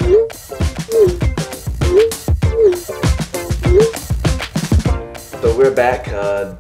So we're back.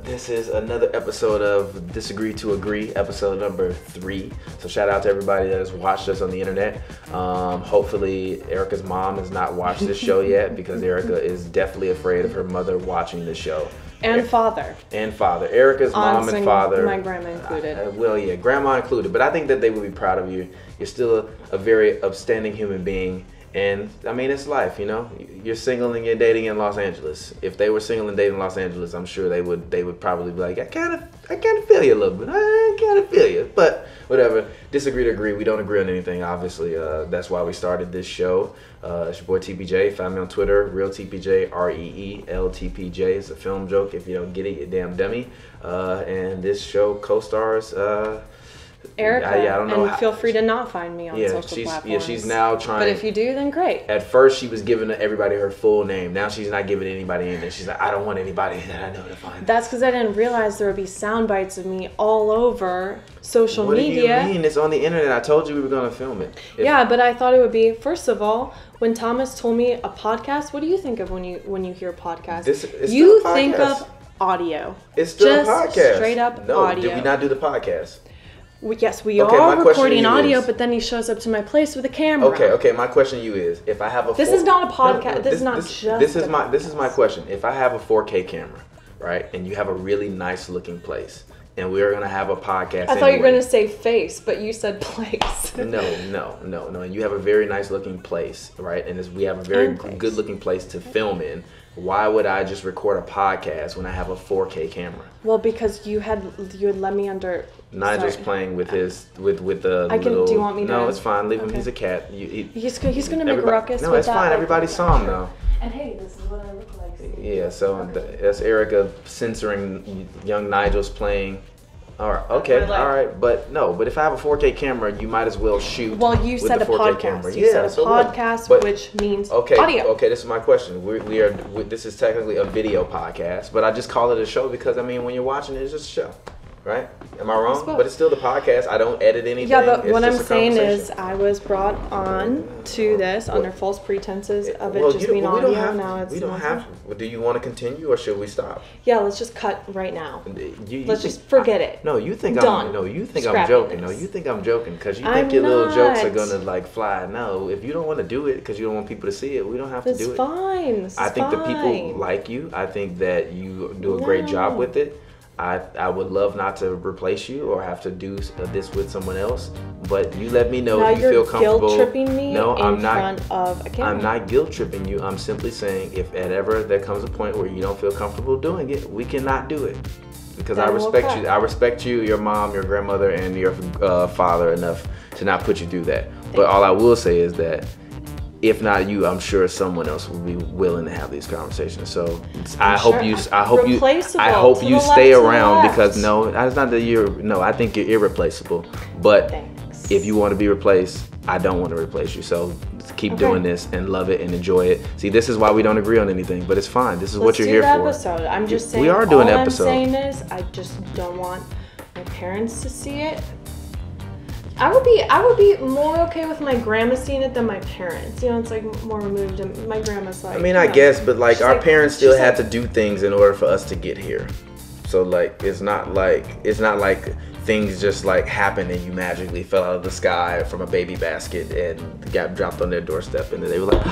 This is another episode of Disagree to Agree, episode number 3. So shout out to everybody that has watched us on the internet. Hopefully Erica's mom has not watched this show yet, because Erica is definitely afraid of her mother watching the show. And father. And father. Erica's mom and father. My grandma included. Well, yeah, grandma included. But I think that they would be proud of you. You're still a very upstanding human being. And I mean, it's life, you know. You're single and you're dating in Los Angeles. If they were single and dating in Los Angeles, I'm sure they would probably be like, I kind of feel you a little bit. I kind of feel you. But whatever. Disagree to agree. We don't agree on anything, obviously. That's why we started this show. It's your boy TPJ. Find me on Twitter, real TPJ, REELTPJ. It's a film joke. If you don't get it, you damn dummy. And this show co-stars Erica, I don't know. and feel free to not find me on social platforms. Yeah, she's now trying. But if you do, then great. At first, she was giving everybody her full name. Now she's not giving anybody anything. She's like, I don't want anybody that I know to find. That's because I didn't realize there would be sound bites of me all over social media. What do you mean? It's on the internet. I told you we were going to film it. Yeah, but I thought it would be, first of all, when Thomas told me a podcast, what do you think of when you hear podcast? You think of audio. It's still a podcast. Just straight up no, audio. Did we not do the podcast? Yes, we are recording audio, but then he shows up to my place with a camera. Okay. My question to you is, if I have a this is not a podcast. This is not just. This is my question. If I have a 4K camera, right, and you have a really nice looking place, and we are gonna have a podcast. I thought you were gonna say face, but you said place. No. And you have a very nice looking place, right? And we have a very good looking place to film in. Why would I just record a podcast when I have a 4K camera? Well, because you had let me under. Nigel's playing with with the little. Do you want me to? No, it's fine. Leave him. He's a cat. He's gonna make a ruckus. No, it's fine. Everybody saw him though. And hey, this is what I look like. Yeah. So that's Erica censoring young Nigel's playing. All right. Okay. All right. But if I have a 4K camera, you might as well shoot. Well, you said a podcast. Camera. You said a podcast, which means audio. Okay. This is my question. This is technically a video podcast, but I just call it a show because I mean, when you're watching it, it's just a show. Right? Am I wrong? But it's still the podcast. I don't edit anything. Yeah, but what I'm saying is I was brought on to this under false pretenses of it just being audio. Now it's do you want to continue or should we stop? Yeah, let's just cut right now. Let's just forget it. No, you think I'm joking. No, you think I'm joking because you think your little jokes are gonna like fly. No, if you don't want to do it because you don't want people to see it, we don't have to do it. It's fine. I think the people like you. I think that you do a great job with it. I would love not to replace you or have to do this with someone else, but you let me know if you feel comfortable. Guilt tripping me I'm not. Front of a camera. I'm not guilt tripping you. I'm simply saying if ever there comes a point where you don't feel comfortable doing it, we cannot do it. Because I respect you. I respect you, your mom, your grandmother, and your father enough to not put you through that. But all I will say is that if not you, I'm sure someone else will be willing to have these conversations. So I hope you stay around because it's not that I think you're irreplaceable. But if you want to be replaced, I don't want to replace you. So keep doing this and love it and enjoy it. See, this is why we don't agree on anything, but it's fine. This is what you're here for. Episode. I'm just saying. We are doing an episode. All I'm saying is I just don't want my parents to see it. I would be more okay with my grandma seeing it than my parents. You know, it's like more removed, and my grandma's like. I mean, I guess, but like our parents still had to do things in order for us to get here. So like, it's not like things just like happened and you magically fell out of the sky from a baby basket and got dropped on their doorstep, and then they were like,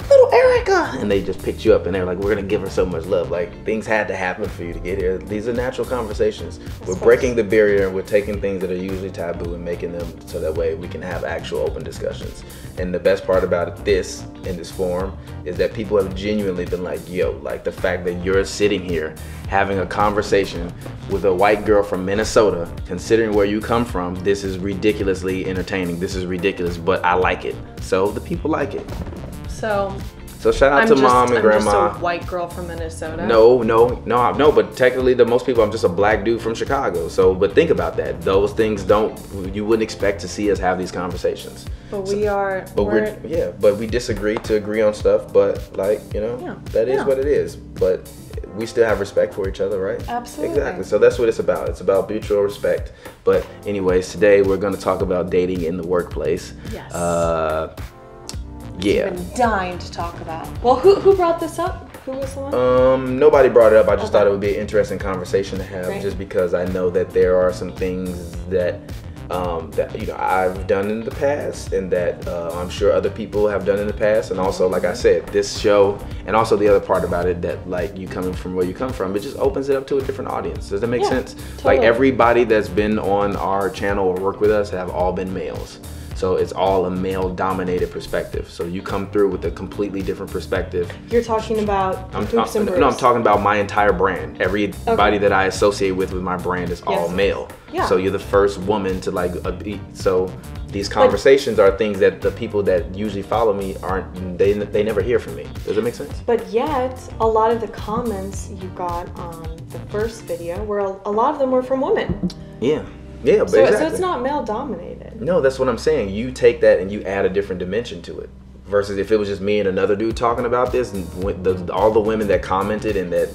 little Erica, and they just picked you up and they were like, we're gonna give her so much love. Like, things had to happen for you to get here. These are natural conversations. We're breaking the barrier and we're taking things that are usually taboo and making them so that way we can have actual open discussions. And the best part about this in this forum is that people have genuinely been like, yo, like the fact that you're sitting here having a conversation with a white girl from Minnesota, considering where you come from, this is ridiculously entertaining. This is ridiculous, but I like it. So the people like it. So shout out to mom and grandma. I'm just a white girl from Minnesota. No, but technically most people, I'm just a black dude from Chicago. So, but think about that. Those things you wouldn't expect to see us have these conversations. But but we disagree to agree on stuff, but like, that is what it is. But we still have respect for each other, right? Absolutely. Exactly. So that's what it's about. It's about mutual respect. But anyways, today we're going to talk about dating in the workplace. Yes. Yeah. I've been dying to talk about. Well, who brought this up? Who was the one? Nobody brought it up. I just thought it would be an interesting conversation to have, Great. just because I know that there are some things that I've done in the past, and that I'm sure other people have done in the past. And also, like I said, this show, and also the other part about it, that like you coming from where you come from, it just opens it up to a different audience. Does that make sense? Totally. Like everybody that's been on our channel or work with us have all been males. So it's all a male-dominated perspective. So you come through with a completely different perspective. You're talking about Hoops N Brews. No, I'm talking about my entire brand. Everybody that I associate with my brand is all male. Yeah. So you're the first woman to like. So these conversations are things that the people that usually follow me aren't. They never hear from me. Does that make sense? But yet, a lot of the comments you got on the first video were a lot of them were from women. Yeah. Yeah, so, exactly. So it's not male dominated. No, that's what I'm saying. You take that and you add a different dimension to it. Versus if it was just me and another dude talking about this, and all the women that commented and that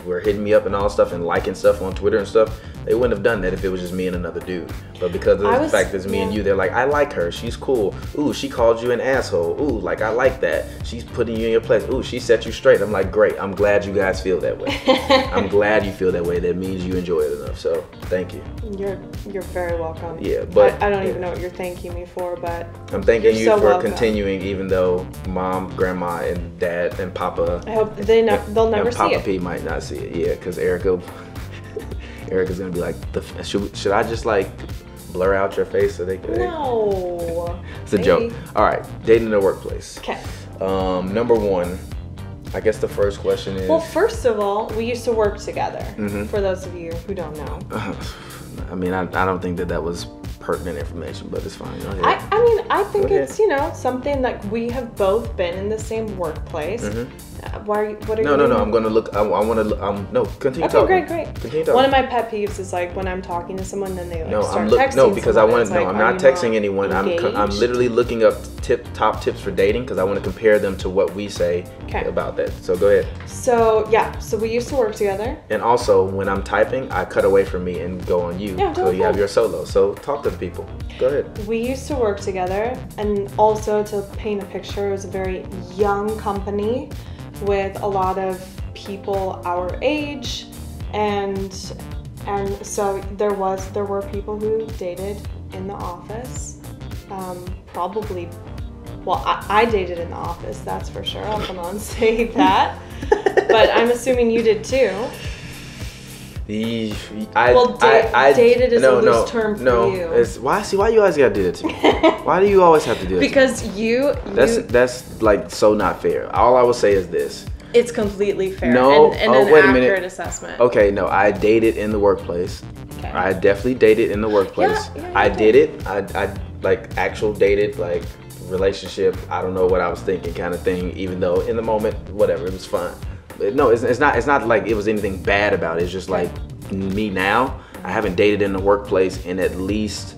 were hitting me up and all stuff and liking stuff on Twitter and stuff, they wouldn't have done that if it was just me and another dude. But because of the fact that it's me and you, they're like, I like her, she's cool. Ooh, she called you an asshole. Ooh, like I like that. She's putting you in your place. Ooh, she set you straight. I'm like, great. I'm glad you guys feel that way. I'm glad you feel that way. That means you enjoy it enough. So thank you. You're very welcome. Yeah, but I don't even know what you're thanking me for, but I'm thanking you so for welcome. continuing, even though Mom, Grandma, and Dad, and Papa. I hope they'll never see Papa it. P might not see it. Yeah, because Erica's gonna be like, should I just like blur out your face so they can? No. It's a joke. All right, dating in the workplace. Okay. Number one, I guess the first question is. Well, first of all, we used to work together. Mm-hmm. For those of you who don't know. I mean, I don't think that was pertinent information, but it's fine. Go ahead. I think it's, something like we have both been in the same workplace. Mm-hmm. What are you No, I'm gonna look. I want to look. No, continue talking. Okay, great. Continue talking. One of my pet peeves is like when I'm talking to someone, then they start texting. No, because someone, I'm not texting anyone. I'm literally looking up top tips for dating because I want to compare them to what we say about that. So go ahead. So we used to work together. And also, when I'm typing, I cut away from me and go on you. Yeah, so you have your solo. So talk to the people. Go ahead. We used to work together, and also to paint a picture, it was a very young company with a lot of people our age, and so there were people who dated in the office. Probably, well, I dated in the office, that's for sure. I'll come on and say that. But I'm assuming you did too. Dated is a loose term for you. Why you always gotta do that to me? Why do you always have to do it? Because that's like so not fair. All I will say is this. It's completely fair. No, and wait a minute. Accurate assessment. Okay, no, I dated in the workplace. Okay. I definitely dated in the workplace. Yeah, I did it. I like actual dated, like relationship. I don't know what I was thinking, kind of thing. Even though in the moment, whatever, it was fun. But no, it's not like it was anything bad about it. It's just like me now. I haven't dated in the workplace in at least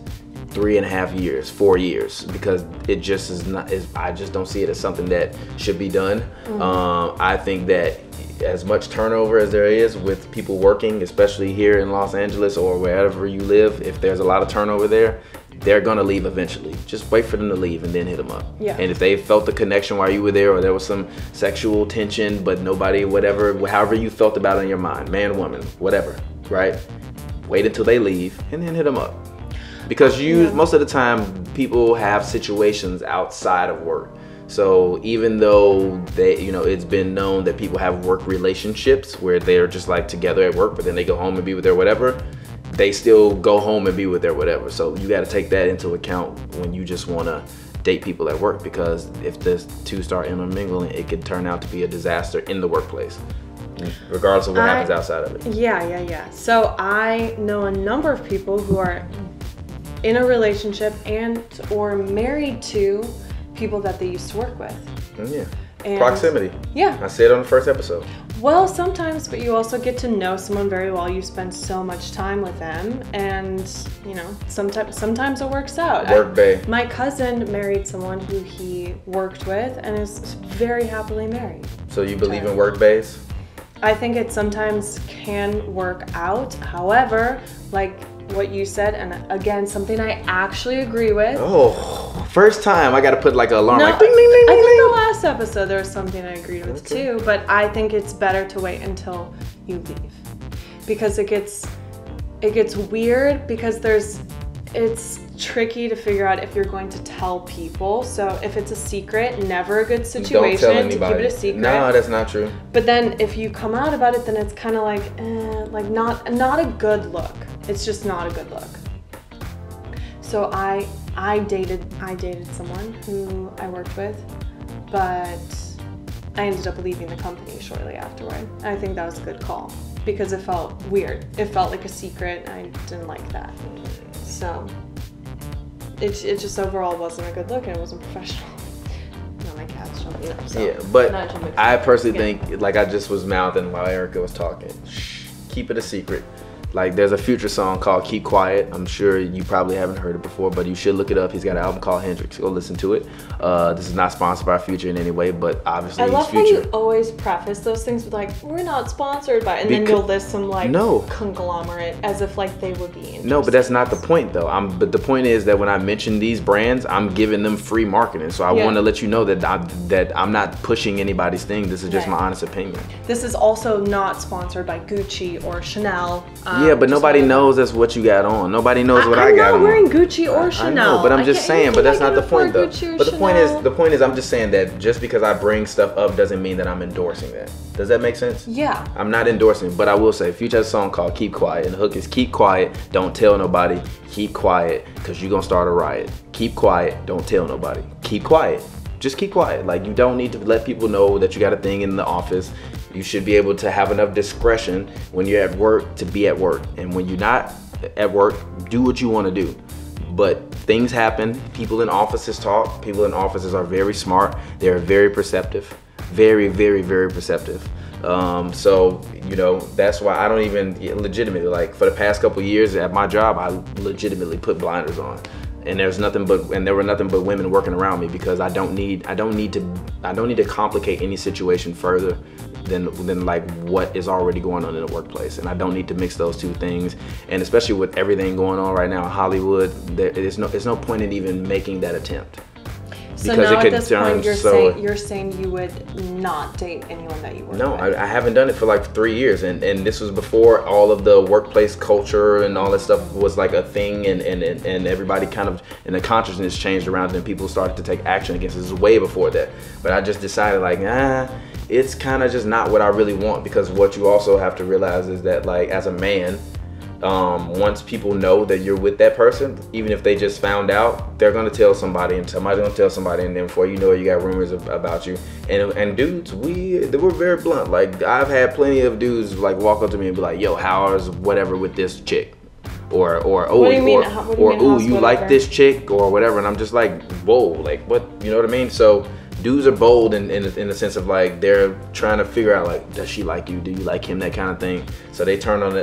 3.5 years, 4 years, because it just is not. I just don't see it as something that should be done. Mm-hmm. I think that as much turnover as there is with people working, especially here in Los Angeles or wherever you live, if there's a lot of turnover there, they're gonna leave eventually. Just wait for them to leave and then hit them up. Yeah. And if they felt the connection while you were there, or there was some sexual tension, but nobody, whatever, however you felt about it in your mind, man, woman, whatever, right? Wait until they leave and then hit them up. Because most of the time, people have situations outside of work. So even though it's been known that people have work relationships where they're just like together at work, but then they go home and be with their whatever, they still go home and be with their whatever. So you got to take that into account when you just want to date people at work, because if the two start intermingling, it could turn out to be a disaster in the workplace, regardless of what happens outside of it. Yeah. So I know a number of people who are in a relationship and or married to people that they used to work with. Yeah. And proximity. Yeah. I said on the first episode. Well, sometimes, but you also get to know someone very well. You spend so much time with them, and sometimes it works out. Work bae. My cousin married someone who he worked with and is very happily married. So you believe in work baes? I think it sometimes can work out. However, like what you said, and again, something I actually agree with. Oh, first time I got to put like an alarm. No, like, ding, ding, ding, I ding, think ding. the last episode there was something I agreed with too, but I think it's better to wait until you leave, because it gets weird, because it's tricky to figure out if you're going to tell people. So if it's a secret, never a good situation to keep it a secret. No, that's not true. But then if you come out about it, then it's kind of like not a good look. It's just not a good look. So I dated someone who I worked with, but I ended up leaving the company shortly afterward. I think that was a good call, because it felt weird. It felt like a secret. I didn't like that. So it just overall wasn't a good look, and it wasn't professional. No, my cat's jumping up. So yeah, but I personally think, like I just was mouthing while Erica was talking, keep it a secret. Like, there's a Future song called Keep Quiet. I'm sure you probably haven't heard it before, but you should look it up. He's got an album called Hendrix. Go listen to it. This is not sponsored by Future in any way, but obviously he's Future. I love how you always preface those things with like, we're not sponsored by, and then you'll list some like conglomerate as if like they would be. No, but that's not the point though. But the point is that when I mention these brands, I'm giving them free marketing. So I want to let you know that I'm not pushing anybody's thing. This is just my honest opinion. This is also not sponsored by Gucci or Chanel. Yeah, but nobody knows that's what you got on. Nobody knows what I got on. I'm not wearing Gucci or Chanel. I know, but I'm just saying. But that's not the point, though. But the point is, I'm just saying that just because I bring stuff up doesn't mean that I'm endorsing that. Does that make sense? Yeah. I'm not endorsing, but I will say, Future has a song called Keep Quiet, and the hook is keep quiet, don't tell nobody. Keep quiet, because you're going to start a riot. Keep quiet, don't tell nobody. Keep quiet. Just keep quiet. Like, you don't need to let people know that you got a thing in the office. You should be able to have enough discretion when you're at work to be at work. And when you're not at work, do what you want to do. But things happen. People in offices talk. People in offices are very smart. They're very perceptive. Very, very, very perceptive. So, you know, that's why I don't even legitimately, like, for the past couple of years at my job, I legitimately put blinders on. And there were nothing but women working around me, because I don't need to complicate any situation further than like what is already going on in the workplace. And I don't need to mix those two things. And especially with everything going on right now in Hollywood, there's no point in even making that attempt. So now at this point, you're saying you would not date anyone that you work with? No, I haven't done it for like 3 years, and this was before all of the workplace culture and all that stuff was like a thing, and everybody kind of, and the consciousness changed around, and people started to take action against it. This is way before that. But I just decided like, it's kind of just not what I really want, because what you also have to realize is that, like, as a man, once people know that you're with that person, even if they just found out, they're gonna tell somebody, and somebody's gonna tell somebody, and then before you know it, you got rumors about you. And dudes, we're very blunt. Like, I've had plenty of dudes like walk up to me and be like, "Yo, how's whatever with this chick?" Or you like this chick or whatever, and I'm just like, whoa, like what, you know what I mean? So dudes are bold in the sense of like they're trying to figure out like, does she like you? Do you like him? That kind of thing. So they turn on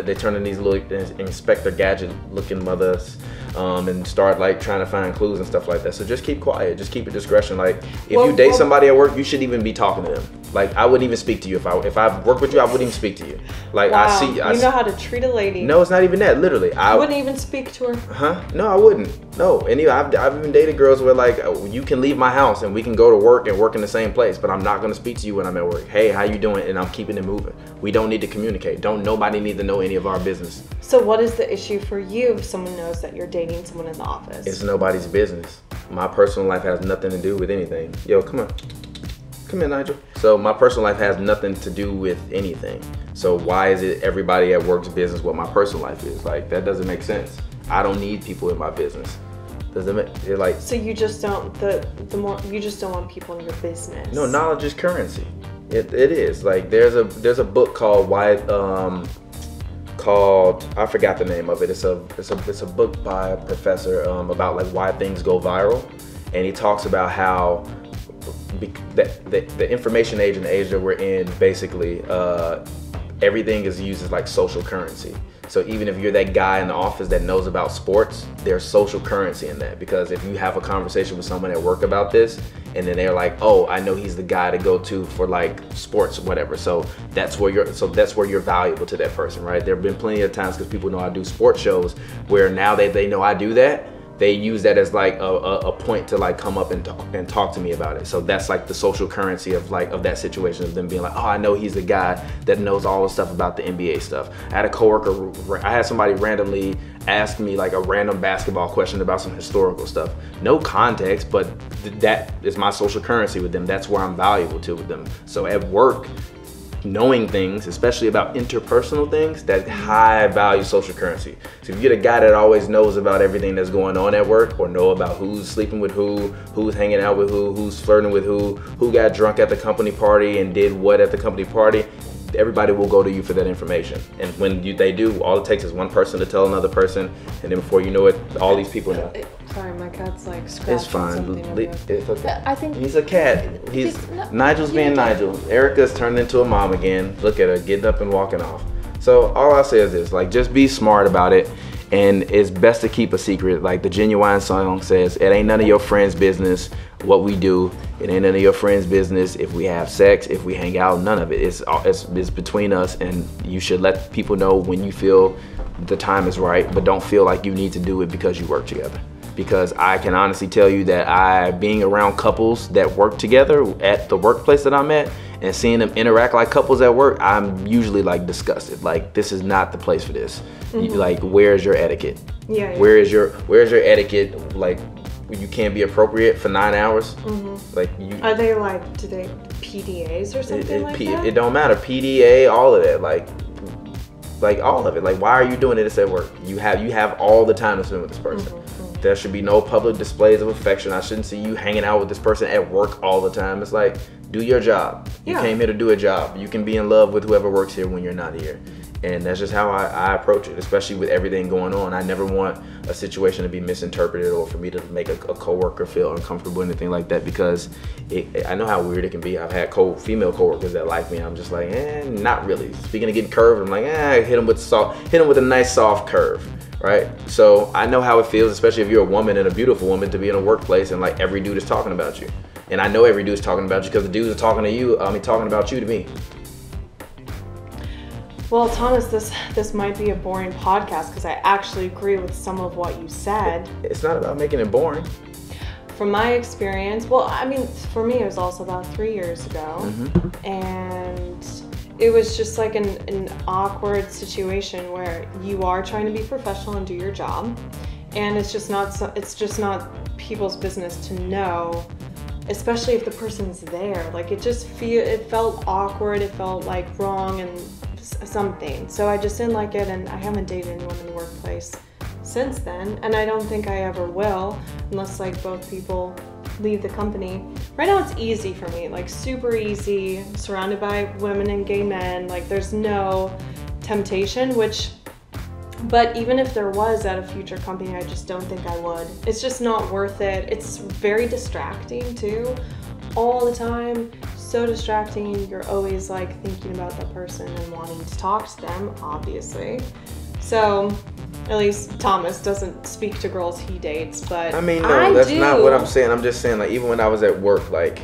these little Inspector Gadget looking mothers, and start like trying to find clues and stuff like that. So just keep quiet. Just keep it discretion. Like if you date somebody at work, you shouldn't even be talking to them. Like I wouldn't even speak to you if I work with you. I wouldn't even speak to you. Like wow. You know how to treat a lady. No, it's not even that. Literally, I wouldn't even speak to her. Huh? No, I wouldn't. No, and I've even dated girls where like you can leave my house and we can go to work and work in the same place, but I'm not gonna speak to you when I'm at work. Hey, how you doing? And I'm keeping it moving. We don't need to communicate. Nobody need to know any of our business. So what is the issue for you if someone knows that you're dating someone in the office? It's nobody's business. My personal life has nothing to do with anything. Yo, come on. Come here, Nigel. So my personal life has nothing to do with anything. So why is it everybody at work's business what my personal life is? Like, that doesn't make sense. I don't need people in my business. Does it make, like? So you just don't you just don't want people in your business. No, knowledge is currency. It is. Like there's a book called I forgot the name of it. It's a book by a professor about like why things go viral, and he talks about how the information age and the age that we're in, basically everything is used as like social currency. So even if you're that guy in the office that knows about sports, there's social currency in that, because if you have a conversation with someone at work about this, and then they're like, oh, I know he's the guy to go to for like sports or whatever. So that's where you're valuable to that person, right? There have been plenty of times, because people know I do sports shows, where now they know I do that, they use that as like a point to like come up and talk to me about it. So that's like the social currency of that situation, of them being like, oh, I know he's the guy that knows all the stuff about the NBA stuff. I had somebody randomly ask me like a random basketball question about some historical stuff. No context, but that is my social currency with them. That's where I'm valuable to with them. So at work, knowing things, especially about interpersonal things, that high value social currency. So if you get a guy that always knows about everything that's going on at work, or know about who's sleeping with who's hanging out with who's flirting with who got drunk at the company party and did what at the company party, everybody will go to you for that information. And when they do, all it takes is one person to tell another person, and then before you know it, all these people know. Sorry, my cat's like scratching. It's fine. It's okay. I think he's a cat. Nigel's being Nigel. Erica's turned into a mom again. Look at her getting up and walking off. So all I'll say is this: like, just be smart about it, and it's best to keep a secret. Like the Genuine song says, "It ain't none of your friends' business what we do. It ain't none of your friends' business if we have sex, if we hang out. None of it. It's between us, and you should let people know when you feel the time is right, but don't feel like you need to do it because you work together." Because I can honestly tell you that being around couples that work together at the workplace that I'm at, and seeing them interact like couples at work, I'm usually like disgusted. Like, this is not the place for this. Like, where's your etiquette? Yeah. Where's your etiquette? Like, you can't be appropriate for 9 hours. Like, are they like, do they PDAs or something like that? It don't matter. PDA, all of that. Like all of it. Like, why are you doing this at work? You have all the time to spend with this person. There should be no public displays of affection. I shouldn't see you hanging out with this person at work all the time. It's like, do your job. You came here to do a job. You can be in love with whoever works here when you're not here. And that's just how I approach it, especially with everything going on. I never want a situation to be misinterpreted, or for me to make a coworker feel uncomfortable or anything like that, because I know how weird it can be. I've had female coworkers that like me. I'm just like, not really. Speaking of getting curved, I'm like, hit them with a nice soft curve. Right? So I know how it feels, especially if you're a woman and a beautiful woman, to be in a workplace and like every dude is talking about you. And I know every dude is talking about you because the dudes are talking to you, talking about you to me. Well, Thomas, this might be a boring podcast because I actually agree with some of what you said. It's not about making it boring. From my experience, well, I mean, for me, it was also about 3 years ago. And it was just like an awkward situation where you are trying to be professional and do your job, and it's just not people's business to know, especially if the person's there. Like, it felt awkward, it felt like wrong and something. So I just didn't like it, and I haven't dated anyone in the workplace since then, and I don't think I ever will, unless like both people leave the company. Right now it's easy for me, like super easy, surrounded by women and gay men, like there's no temptation, but even if there was at a future company, I just don't think I would. It's just not worth it. It's very distracting too, all the time, so distracting. You're always like thinking about that person and wanting to talk to them, obviously. So at least Thomas doesn't speak to girls he dates, but I mean, no, that's not what I'm saying. I'm just saying, like, even when I was at work, like,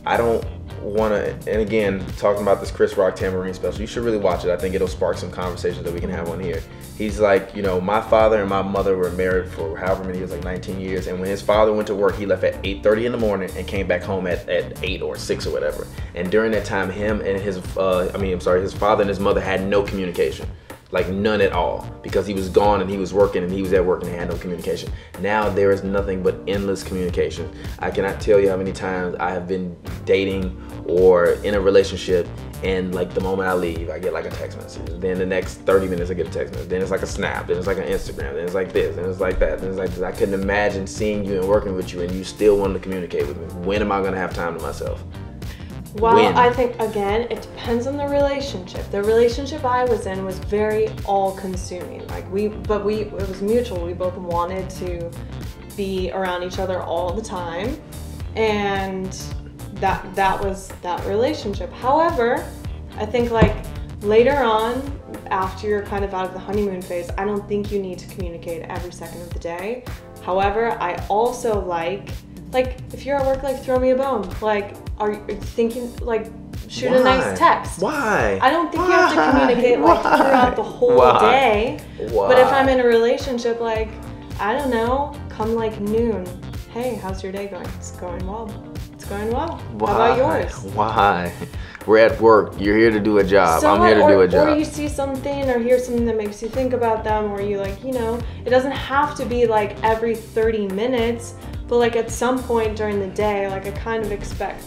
I don't want to, and again, talking about this Chris Rock Tamarine special, you should really watch it. I think it'll spark some conversations that we can have on here. He's like, my father and my mother were married for however many years, like 19 years, and when his father went to work, he left at 8:30 in the morning and came back home at 8 or 6 or whatever. And during that time, his father and his mother had no communication. Like, none at all, because he was gone and he was working and he was at work and they had no communication. Now there is nothing but endless communication. I cannot tell you how many times I have been dating or in a relationship, and like the moment I leave, I get like a text message. Then the next 30 minutes I get a text message. Then it's like a snap. Then it's like an Instagram. Then it's like this. Then it's like that. Then it's like this. I couldn't imagine seeing you and working with you and you still wanting to communicate with me. When am I gonna have time to myself? Well, I think, again, it depends on the relationship. The relationship I was in was very all-consuming. Like, it was mutual. We both wanted to be around each other all the time, and that was that relationship. However, I think, like, later on, after you're kind of out of the honeymoon phase, I don't think you need to communicate every second of the day. However, I also like if you're at work, like throw me a bone. Like, are you thinking, like, shoot a nice text. Why? I don't think you have to communicate like throughout the whole day. Why? But if I'm in a relationship, like, I don't know, come like noon. Hey, how's your day going? It's going well. It's going well. Why? How about yours? Why? We're at work. You're here to do a job. So I'm here to do a job. Or you see something or hear something that makes you think about them, or you like, you know, it doesn't have to be like every 30 minutes, but like at some point during the day, like I kind of expect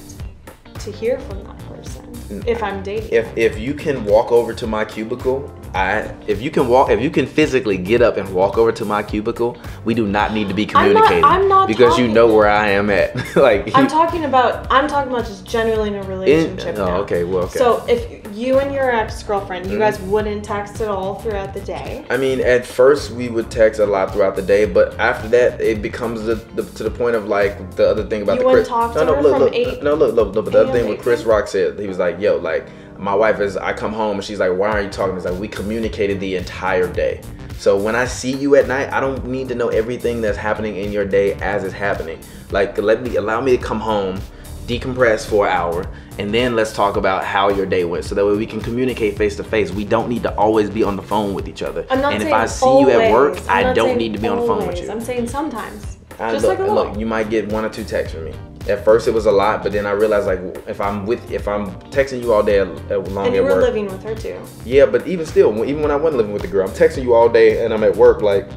to hear from that person if I'm dating. If you can walk over to my cubicle, if you can physically get up and walk over to my cubicle, we do not need to be communicating. I'm not because you know where I am at. Like I'm talking about just generally in a relationship now. Okay, well, okay. So if you and your ex-girlfriend, you guys wouldn't text at all throughout the day? I mean, at first we would text a lot throughout the day, but after that it becomes to the point of like the other thing about you wouldn't talk to her from 8. But the other thing what Chris Rock said, he was like, yo, like, my wife is, I come home and she's like, why aren't you talking? It's like, we communicated the entire day. So when I see you at night, I don't need to know everything that's happening in your day as it's happening. Like, allow me to come home, decompress for an hour, and then let's talk about how your day went. So that way we can communicate face to face. We don't need to always be on the phone with each other. I'm not and saying if I see always. you at work, I'm I don't saying need to be on the phone with always. you. I'm saying sometimes. Look, you might get 1 or 2 texts from me. At first it was a lot, but then I realized like if I'm texting you all day long at work. And you were living with her too. Yeah, but even still, even when I wasn't living with the girl, I'm texting you all day and I'm at work. Like,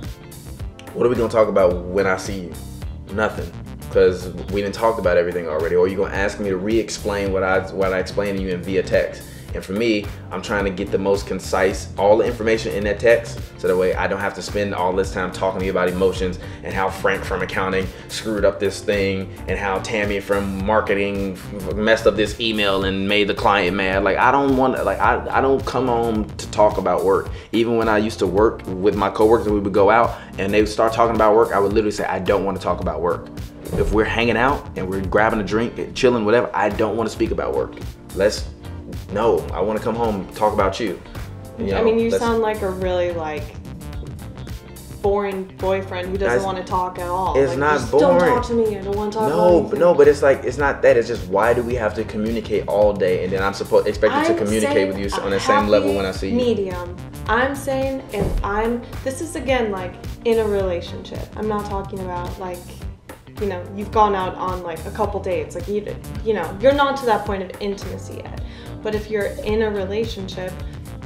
what are we gonna talk about when I see you? Nothing, because we didn't talk about everything already. Or you gonna ask me to re-explain what I explained to you in via text. And for me, I'm trying to get the most concise, all the information in that text, so that way I don't have to spend all this time talking to you about emotions and how Frank from accounting screwed up this thing and how Tammy from marketing messed up this email and made the client mad. Like, I don't want to, like, I don't come home to talk about work. Even when I used to work with my coworkers and we would go out and they would start talking about work, I would literally say, I don't want to talk about work. If we're hanging out and we're grabbing a drink, chilling, whatever, I don't want to speak about work. No, I want to come home and talk about you. I mean, you sound like a really like boring boyfriend who doesn't want to talk at all. It's like, not just boring. Don't talk to me. I don't want to talk about anything. No, but it's like, it's not that. It's just, why do we have to communicate all day and then I'm expected to communicate with you on the same level when I see you? Medium. I'm saying this is again like in a relationship. I'm not talking about like, you know, you've gone out on like a couple dates. Like you know, you're not to that point of intimacy yet. But if you're in a relationship,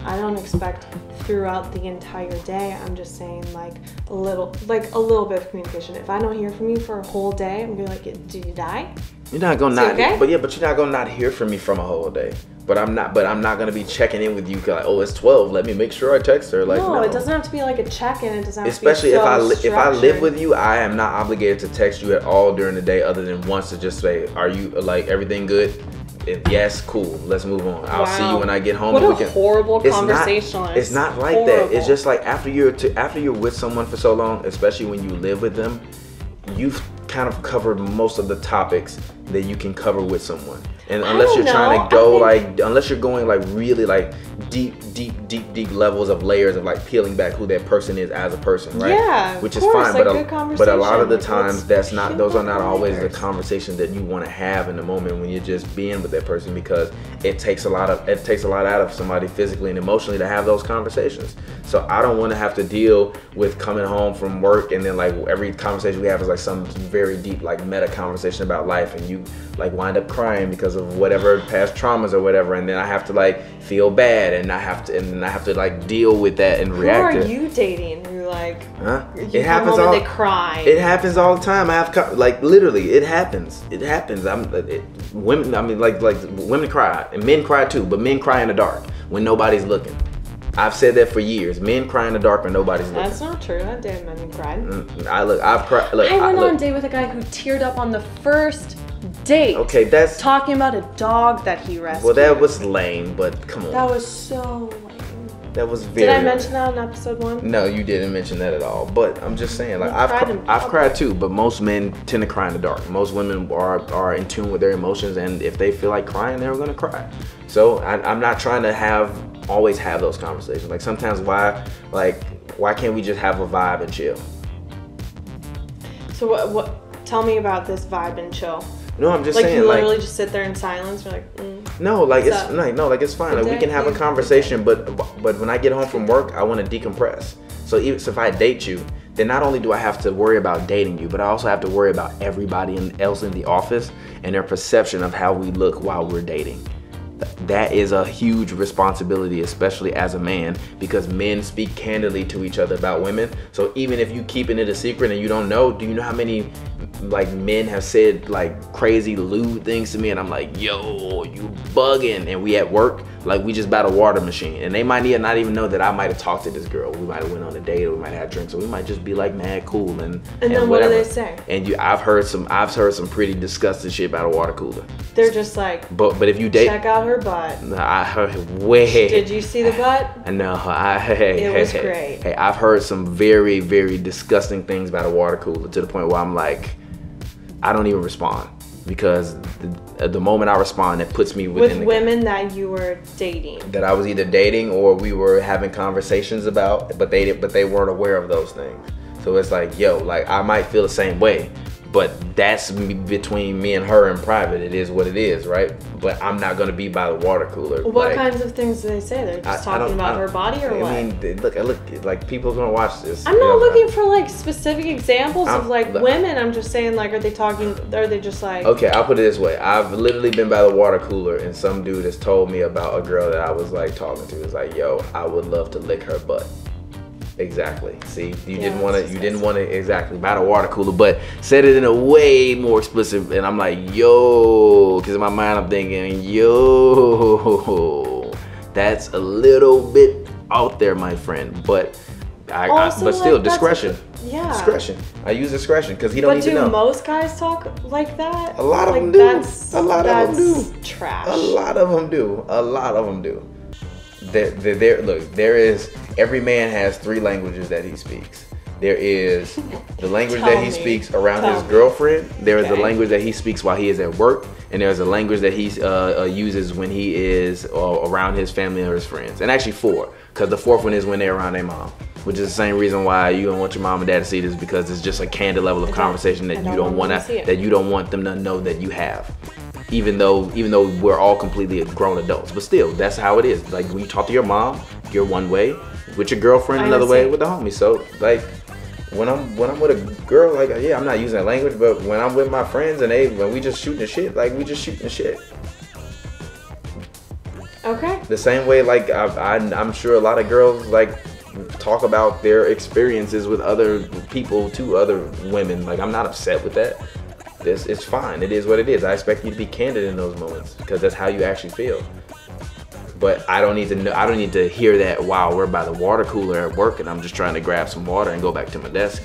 I don't expect throughout the entire day. I'm just saying like a little bit of communication. If I don't hear from you for a whole day, I'm gonna be like, did you die? You're not gonna okay? But you're not gonna not hear from me from a whole day. But I'm not gonna be checking in with you like, oh, it's 12. Let me make sure I text her. Like, no, it doesn't have to be like a check-in. It doesn't have especially to be so if I live with you, I am not obligated to text you at all during the day, other than once to just say, are you like everything good? If yes, cool. Let's move on. I'll see you when I get home. What a horrible conversationalist. It's not like that. It's just like after you're with someone for so long, especially when you live with them, you've kind of covered most of the topics that you can cover with someone. And unless you're trying to go unless you're going like really like deep levels of layers of like peeling back who that person is as a person, right? Yeah, which is fine, like but a lot of the times those are not always the conversations that you want to have in the moment when you're just being with that person, because it takes a lot out of somebody physically and emotionally to have those conversations. So I don't want to have to deal with coming home from work and then like every conversation we have is like some very deep like meta conversation about life, and you like wind up crying because of whatever past traumas or whatever, and then I have to like feel bad and I have to like deal with that and react. Who are you dating? You're like, huh? It happens all. They cry. It happens all the time. I have like literally, it happens. It happens. Women. I mean, like women cry and men cry too, but men cry in the dark when nobody's looking. I've said that for years. Men cry in the dark when nobody's looking. That's not true. That damn men cried. I've cried. Look, I went on a date with a guy who teared up on the first date. Okay, that's talking about a dog that he rescued. Well, that was lame, but come on. That was so lame. That was very. Did I mention that in episode 1? No, you didn't mention that at all. But I'm just saying, like I've cried too. But most men tend to cry in the dark. Most women are in tune with their emotions, and if they feel like crying, they're gonna cry. So I'm not trying to have always have those conversations. Like sometimes why can't we just have a vibe and chill? So what tell me about this vibe and chill. No, I'm just like saying, you literally just sit there in silence. You're like, no, like it's it's fine. Like we can have a conversation, but when I get home from work, I want to decompress. So if I date you, then not only do I have to worry about dating you, but I also have to worry about everybody else in the office and their perception of how we look while we're dating. That is a huge responsibility, especially as a man, because men speak candidly to each other about women. So even if you keeping it a secret and you don't know, do you know how many like men have said like crazy lewd things to me, and I'm like, yo, you bugging, and we at work, like we just bought a water machine, and they might not even know that I might have talked to this girl. We might have went on a date, or we might have had drinks, or we might just be like mad cool and then what do they say? And I've heard some pretty disgusting shit about a water cooler. They're just like, but if you date, check out her butt. I heard way. Did you see the butt? No, it was great. Hey, I've heard some very, very disgusting things about a water cooler, to the point where I'm like, I don't even respond, because the moment I respond, it puts me within with women that you were dating, that I was either dating or we were having conversations about, but they weren't aware of those things. So it's like, yo, like I might feel the same way, but that's between me and her in private. It is what it is, right? But I'm not gonna be by the water cooler. What kinds of things do they say? They're just talking about her body, or what? I mean, look, like people are gonna watch this. I'm not looking for like specific examples of like women. I'm just saying, like, are they just like? Okay, I'll put it this way. I've literally been by the water cooler, and some dude has told me about a girl that I was like talking to. It's like, yo, I would love to lick her butt. Exactly. See, you didn't want to exactly by the water cooler, but said it in a way more explicit, and I'm like, yo, because in my mind I'm thinking, yo, that's a little bit out there, my friend. But but still, discretion. Yeah. Discretion. I use discretion because he don't even know. But do most guys talk like that? A lot of them do. A lot of them do. Trash. A lot of them do. A lot of them do. There is, every man has 3 languages that he speaks. There is the language that he speaks around his girlfriend. There is the language that he speaks while he is at work. And there's a language that he uses when he is around his family or his friends. And actually 4, because the 4th one is when they're around their mom. Which is the same reason why you don't want your mom and dad to see this, because it's just a candid level of conversation that you don't want them to know that you have. Even though we're all completely grown adults, but still, that's how it is. Like when you talk to your mom, you're one way. With your girlfriend, another way. With the homie. So like, when I'm with a girl, like, yeah, I'm not using that language. But when I'm with my friends and when we just shooting the shit, like we just shooting the shit. Okay. The same way, like I'm sure a lot of girls like talk about their experiences with other people to other women. Like I'm not upset with that. It's fine. It is what it is. I expect you to be candid in those moments because that's how you actually feel. But I don't need to know. I don't need to hear that while we're by the water cooler at work and I'm just trying to grab some water and go back to my desk.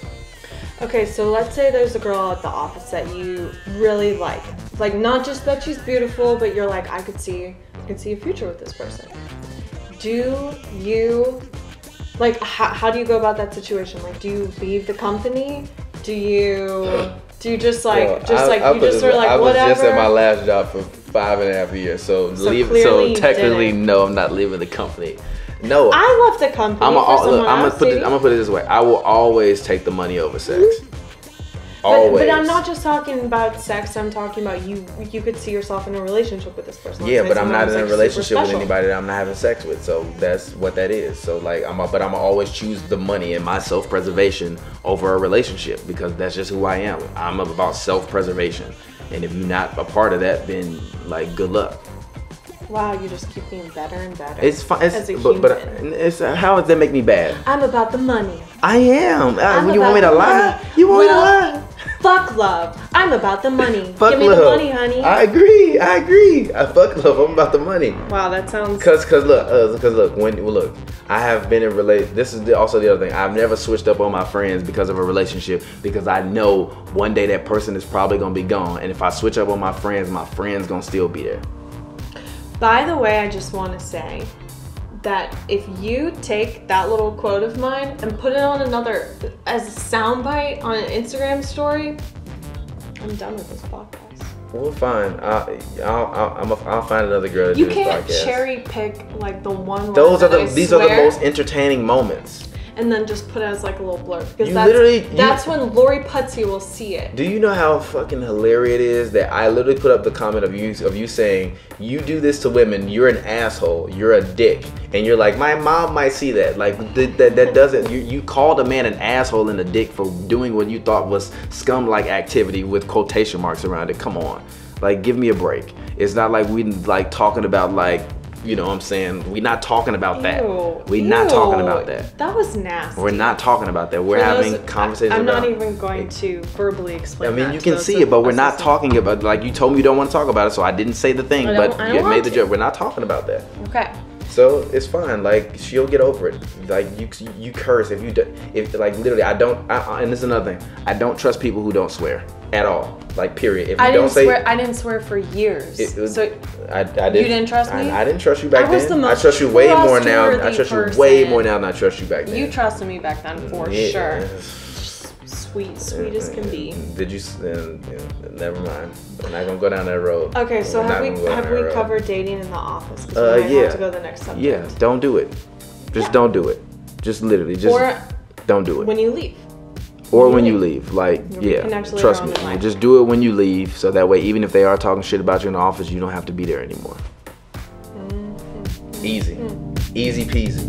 Okay, so let's say there's a girl at the office that you really like. Like not just that she's beautiful, but you're like, I could see a future with this person. Do you like? How do you go about that situation? Like, do you leave the company? Do you just like, whatever? I was just at my last job for 5.5 years, so technically, no, I'm not leaving the company. No, I left the company. I'm gonna put it this way: I will always take the money over sex. Always. But I'm not just talking about sex. I'm talking about you. You could see yourself in a relationship with this person. Yeah, but I'm not in a relationship with anybody that I'm not having sex with. So that's what that is. So like, I'm always choose the money and my self-preservation over a relationship because that's just who I am. I'm about self-preservation, and if you're not a part of that, then like, good luck. Wow, you just keep getting better and better. It's fine, but it's how does that make me bad? I'm about the money. I am. You want me to lie? You want me to lie? Fuck love. I'm about the money. Fuck Give me love. the money, honey. I agree. Fuck love. I'm about the money. Wow, that sounds. Cause look, I have been in This is also the other thing. I've never switched up on my friends because of a relationship because I know one day that person is probably gonna be gone, and if I switch up on my friends gonna still be there. By the way, I just want to say that if you take that little quote of mine and put it on as a soundbite on an Instagram story, I'm done with this podcast. Well, fine. I'll find another girl to You do this can't podcast. cherry pick like the one. These are These the most entertaining moments. And then just put it as like a little blurb because that's when Lori Putsy will see it. Do you know how fucking hilarious it is that I literally put up the comment of you saying you do this to women, you're an asshole, you're a dick, and you're like, my mom might see that. Like that doesn't. You called a man an asshole and a dick for doing what you thought was scum-like activity with quotation marks around it. Come on, like give me a break. It's not like we like talking about like. You know what I'm saying? We're not talking about that. We're not talking about that. That was nasty. We're not talking about that. We're having conversations I'm about... not even going to verbally explain that. I mean, you can see it, but we're not talking about... Like, you told me you don't want to talk about it, so I didn't say the thing, but you made the joke. We're not talking about that. Okay. So, it's fine. Like, she'll get over it. Like, you curse if you... like, literally, and this is another thing. I don't trust people who don't swear. At all. Like, period. If you don't say... I didn't swear for years. So I did. You didn't trust me? I didn't trust you back then. I trust you way more now. I trust you way more now than I trust you back then. You trusted me back then for sure. Sweet as can be. Did you? Never mind. We're not gonna go down that road. Okay, so have we covered dating in the office? Because we might have to go to the next subject. Yeah, don't do it. Just don't do it. Just literally, don't do it. When you leave. Or when you leave, like, trust me. Just do it when you leave, so that way, even if they are talking shit about you in the office, you don't have to be there anymore. Easy peasy.